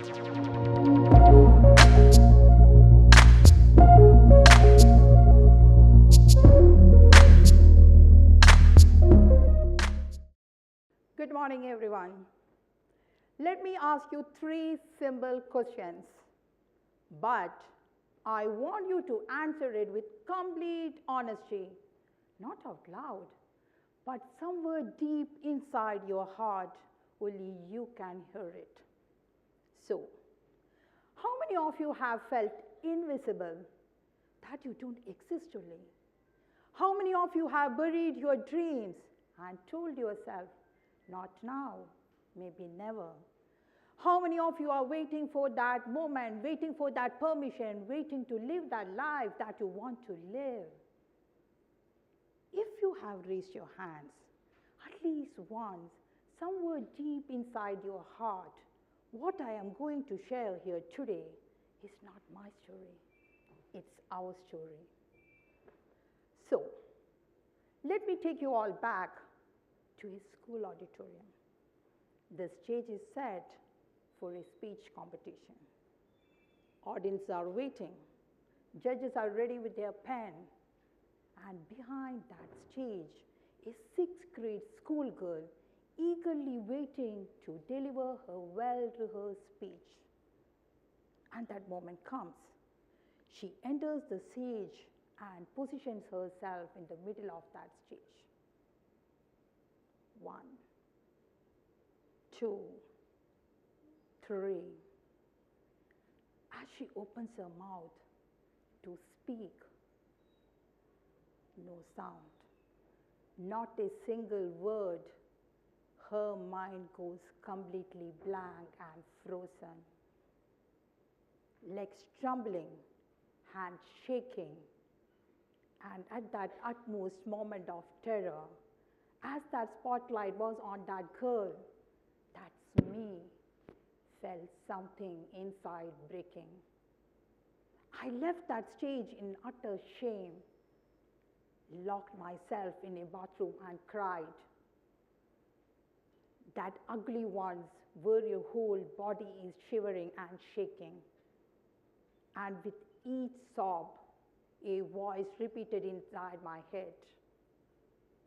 Good morning, everyone. Let me ask you 3 simple questions, but I want you to answer it with complete honesty, not out loud, but somewhere deep inside your heart, only you can hear it. So, how many of you have felt invisible, that you don't exist today? How many of you have buried your dreams and told yourself, not now, maybe never? How many of you are waiting for that moment, waiting for that permission, waiting to live that life that you want to live? If you have raised your hands, at least once, somewhere deep inside your heart, what I am going to share here today is not my story, it's our story. So, let me take you all back to a school auditorium. The stage is set for a speech competition. Audiences are waiting. Judges are ready with their pen. And behind that stage, a 6th grade schoolgirl eagerly waiting to deliver her well-rehearsed speech. And that moment comes. She enters the stage and positions herself in the middle of that stage. 1, 2, 3. As she opens her mouth to speak, no sound, not a single word. Her mind goes completely blank and frozen. Legs trembling, hands shaking, and at that utmost moment of terror, as that spotlight was on that girl, that's me, felt something inside breaking. I left that stage in utter shame, locked myself in a bathroom and cried. That ugly ones where your whole body is shivering and shaking. And with each sob, a voice repeated inside my head,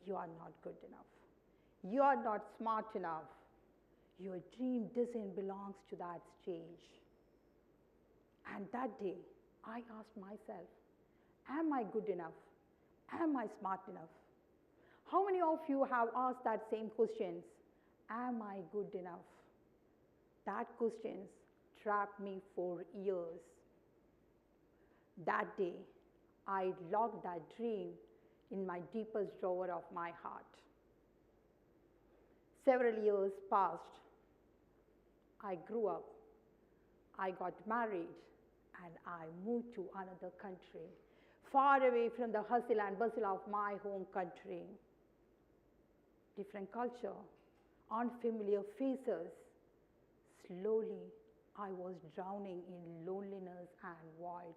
you are not good enough. You are not smart enough. Your dream doesn't belong to that stage. And that day, I asked myself, am I good enough? Am I smart enough? How many of you have asked that same questions? Am I good enough? That questions trapped me for years. That day, I locked that dream in my deepest drawer of my heart. Several years passed. I grew up. I got married, and I moved to another country, far away from the hustle and bustle of my home country. Different culture, unfamiliar faces. Slowly, I was drowning in loneliness and void,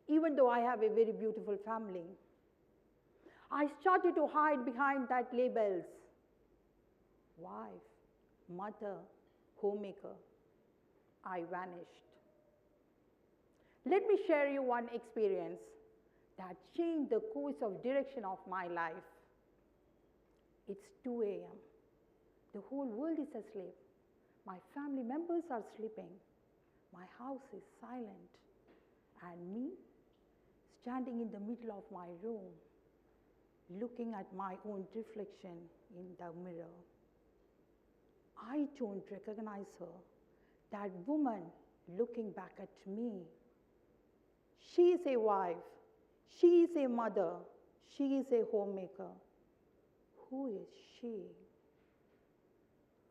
even though I have a very beautiful family. I started to hide behind that labels. Wife, mother, homemaker. I vanished. Let me share you one experience that changed the course of direction of my life. It's 2 a.m. The whole world is asleep. My family members are sleeping. My house is silent. And me, standing in the middle of my room, looking at my own reflection in the mirror. I don't recognize her, that woman looking back at me. She is a wife. She is a mother. She is a homemaker. Who is she?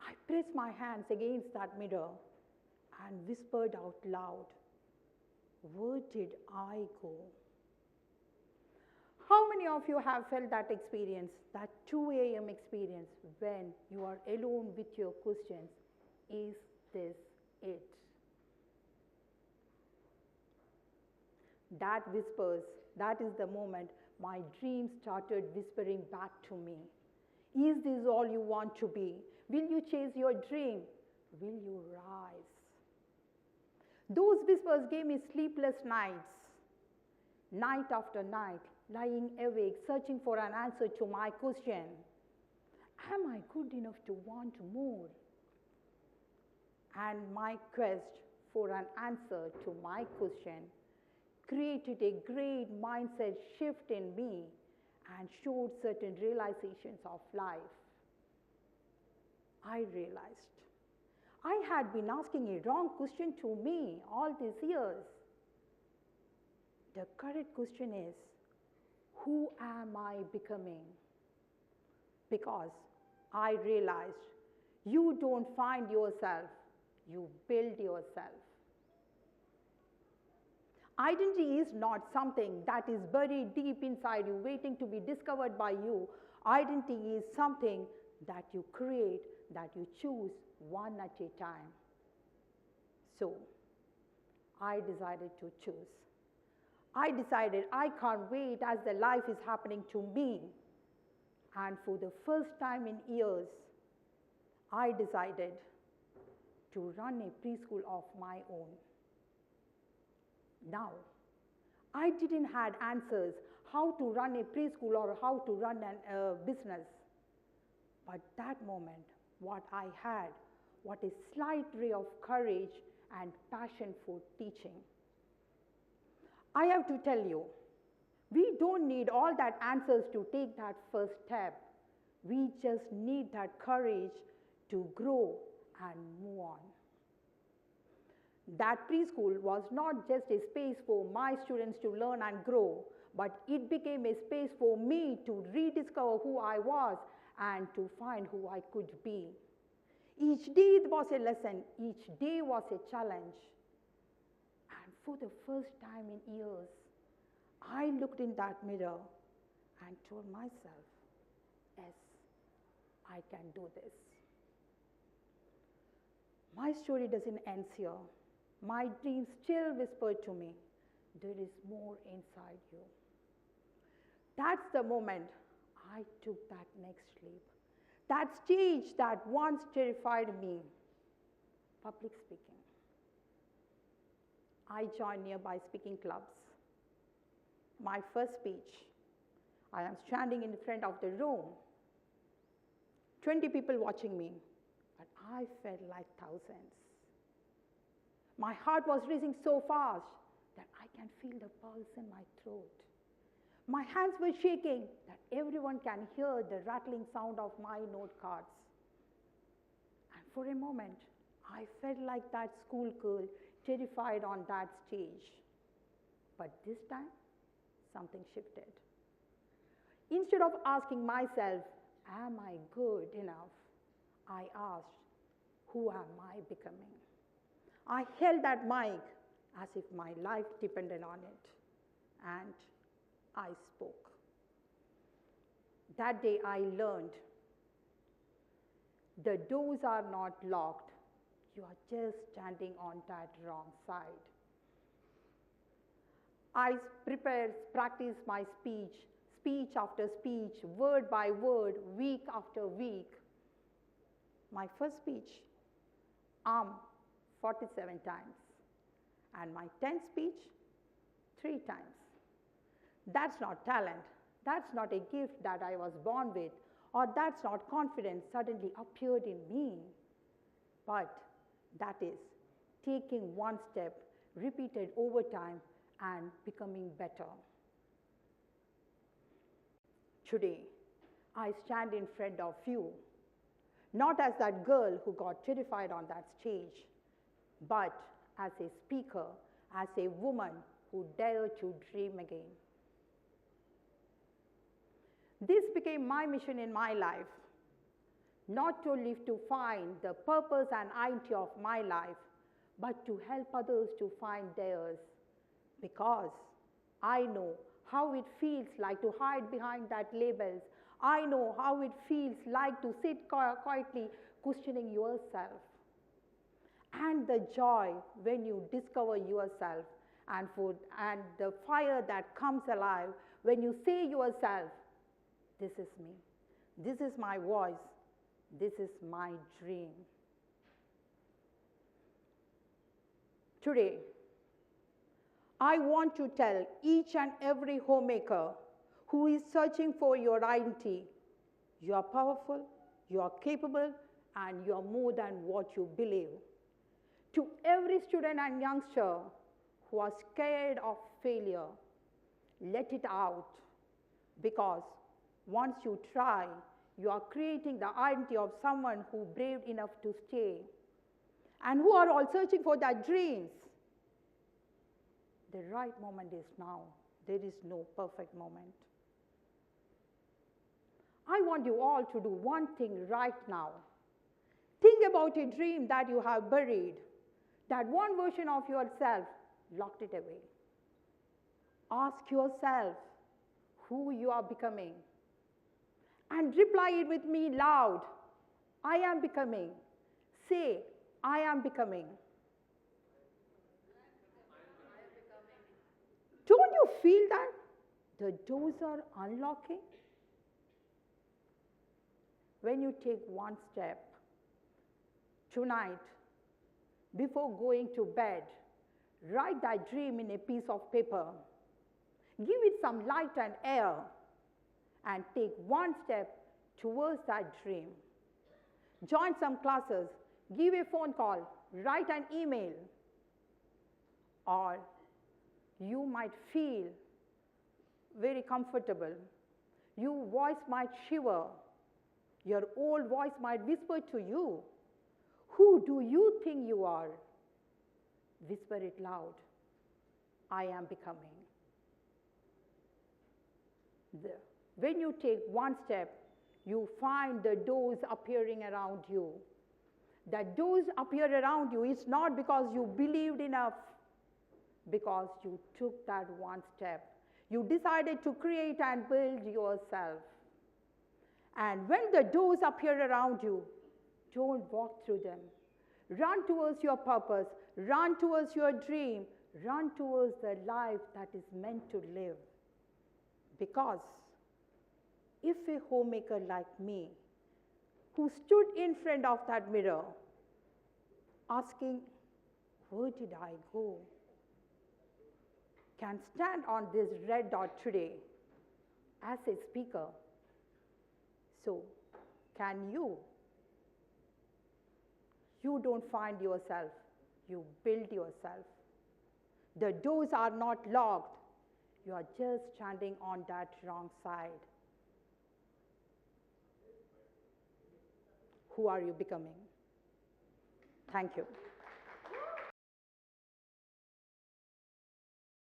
I pressed my hands against that mirror and whispered out loud, where did I go? How many of you have felt that experience, that 2 a.m. experience when you are alone with your questions? Is this it? That whispers, that is the moment my dream started whispering back to me. Is this all you want to be? Will you chase your dream? Will you rise? Those whispers gave me sleepless nights, night after night, lying awake, searching for an answer to my question. Am I good enough to want more? And my quest for an answer to my question created a great mindset shift in me and showed certain realizations of life. I realized I had been asking a wrong question to me all these years. The correct question is, who am I becoming? Because I realized you don't find yourself, you build yourself. Identity is not something that is buried deep inside you, waiting to be discovered by you. Identity is something that you create, that you choose one at a time. So, I decided to choose. I decided I can't wait as the life is happening to me. And for the first time in years, I decided to run a preschool of my own. Now, I didn't have answers how to run a preschool or how to run a business. But that moment, what I had, what a slight ray of courage and passion for teaching. I have to tell you, we don't need all that answers to take that first step. We just need that courage to grow and move on. That preschool was not just a space for my students to learn and grow, but it became a space for me to rediscover who I was and to find who I could be. Each day was a lesson, each day was a challenge. And for the first time in years, I looked in that mirror and told myself, yes, I can do this. My story doesn't end here. My dreams still whisper to me, there is more inside you. That's the moment I took that next leap. That stage that once terrified me, public speaking. I joined nearby speaking clubs. My first speech, I am standing in front of the room, 20 people watching me, but I felt like thousands. My heart was racing so fast that I can feel the pulse in my throat. My hands were shaking that everyone can hear the rattling sound of my note cards. And for a moment, I felt like that schoolgirl terrified on that stage. But this time, something shifted. Instead of asking myself, am I good enough? I asked, who am I becoming? I held that mic as if my life depended on it, and I spoke. That day I learned, the doors are not locked, you are just standing on that wrong side. I practiced my speech after speech, word by word, week after week. My first speech, 47 times. And my 10th speech, 3 times. That's not talent. That's not a gift that I was born with, or that's not confidence suddenly appeared in me. But that is taking one step, repeated over time, and becoming better. Today, I stand in front of you, not as that girl who got terrified on that stage, but as a speaker, as a woman who dared to dream again. This became my mission in my life, not to live to find the purpose and identity of my life, but to help others to find theirs, because I know how it feels like to hide behind that labels. I know how it feels like to sit quietly questioning yourself. And the joy when you discover yourself, and the fire that comes alive when you say yourself, this is me, this is my voice, this is my dream. Today, I want to tell each and every homemaker who is searching for your identity, you are powerful, you are capable, and you are more than what you believe. To every student and youngster who are scared of failure, let it out, because once you try, you are creating the identity of someone who braved enough to stay, and who are all searching for their dreams. The right moment is now. There is no perfect moment. I want you all to do one thing right now. Think about a dream that you have buried, that one version of yourself locked it away. Ask yourself who you are becoming, and reply it with me loud. I am becoming. Say, I am becoming. Don't you feel that the doors are unlocking? When you take one step tonight, before going to bed, write that dream in a piece of paper. Give it some light and air, and take one step towards that dream. Join some classes, give a phone call, write an email. Or you might feel very comfortable. Your voice might shiver. Your old voice might whisper to you, who do you think you are? Whisper it loud. I am becoming. When you take one step, you find the doors appearing around you. That doors appear around you is not because you believed enough, because you took that one step. You decided to create and build yourself. And when the doors appear around you, don't walk through them. Run towards your purpose. Run towards your dream. Run towards the life that is meant to live. Because if a homemaker like me, who stood in front of that mirror, asking, where did I go, can stand on this red dot today as a speaker, so can you. You don't find yourself, you build yourself. The doors are not locked, you are just standing on that wrong side. Who are you becoming? Thank you.